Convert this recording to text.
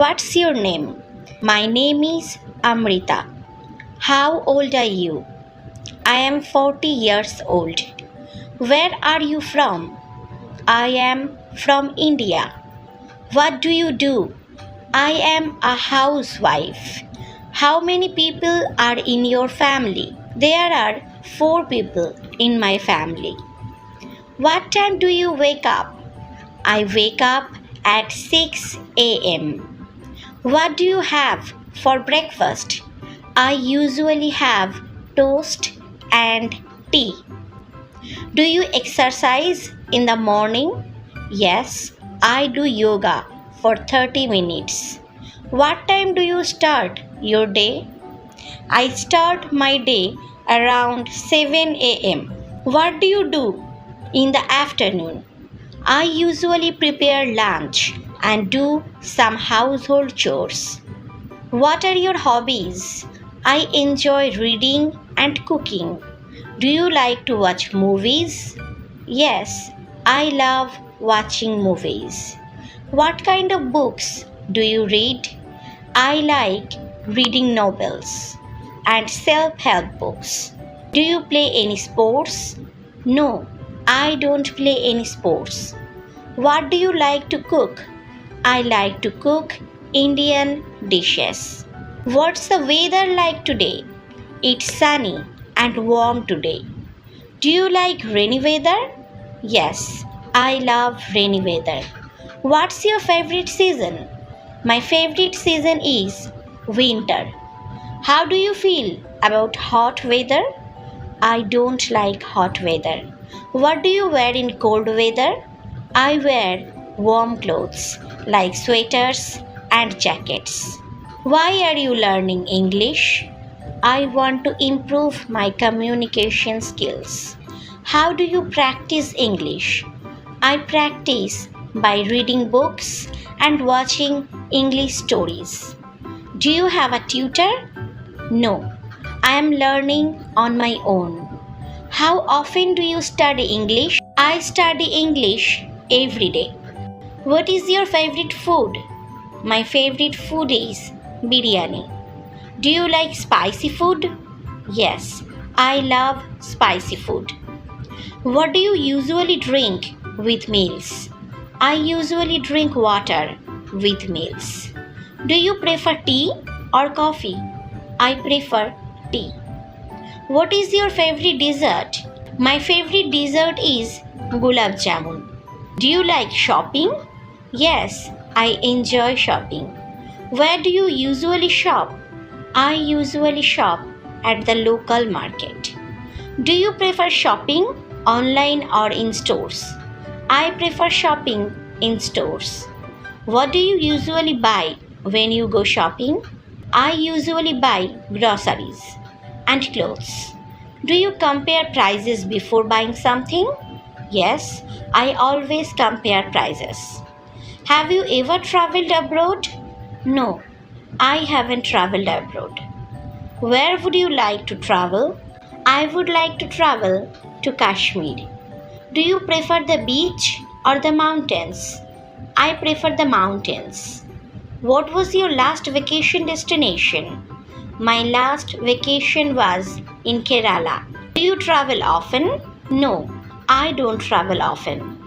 What's your name? My name is Amrita. How old are you? I am 40 years old. Where are you from? I am from India. What do you do? I am a housewife. How many people are in your family? There are 4 people in my family. What time do you wake up? I wake up at 6 a.m. What do you have for breakfast? I usually have toast and tea. Do you exercise in the morning? Yes, I do yoga for 30 minutes. What time do you start your day? I start my day around 7 a.m. What do you do in the afternoon? I usually prepare lunch and do some household chores. What are your hobbies? I enjoy reading and cooking. Do you like to watch movies? Yes, I love watching movies. What kind of books do you read? I like reading novels and self-help books. Do you play any sports? No, I don't play any sports. What do you like to cook? I like to cook Indian dishes. What's the weather like today? It's sunny and warm today. Do you like rainy weather? Yes, I love rainy weather. What's your favorite season? My favorite season is winter. How do you feel about hot weather? I don't like hot weather. What do you wear in cold weather? I wear warm clothes like sweaters and jackets. Why are you learning English? I want to improve my communication skills. How do you practice English? I practice by reading books and watching English stories. Do you have a tutor? No, I am learning on my own. How often do you study English? I study English every day. What is your favorite food? My favorite food is biryani. Do you like spicy food? Yes, I love spicy food. What do you usually drink with meals? I usually drink water with meals. Do you prefer tea or coffee? I prefer tea. What is your favorite dessert? My favorite dessert is gulab jamun. Do you like shopping? Yes, I enjoy shopping. Where do you usually shop? I usually shop at the local market. Do you prefer shopping online or in stores? I prefer shopping in stores. What do you usually buy when you go shopping? I usually buy groceries and clothes. Do you compare prices before buying something? Yes, I always compare prices. Have you ever traveled abroad? No, I haven't traveled abroad. Where would you like to travel? I would like to travel to Kashmir. Do you prefer the beach or the mountains? I prefer the mountains. What was your last vacation destination? My last vacation was in Kerala. Do you travel often? No, I don't travel often.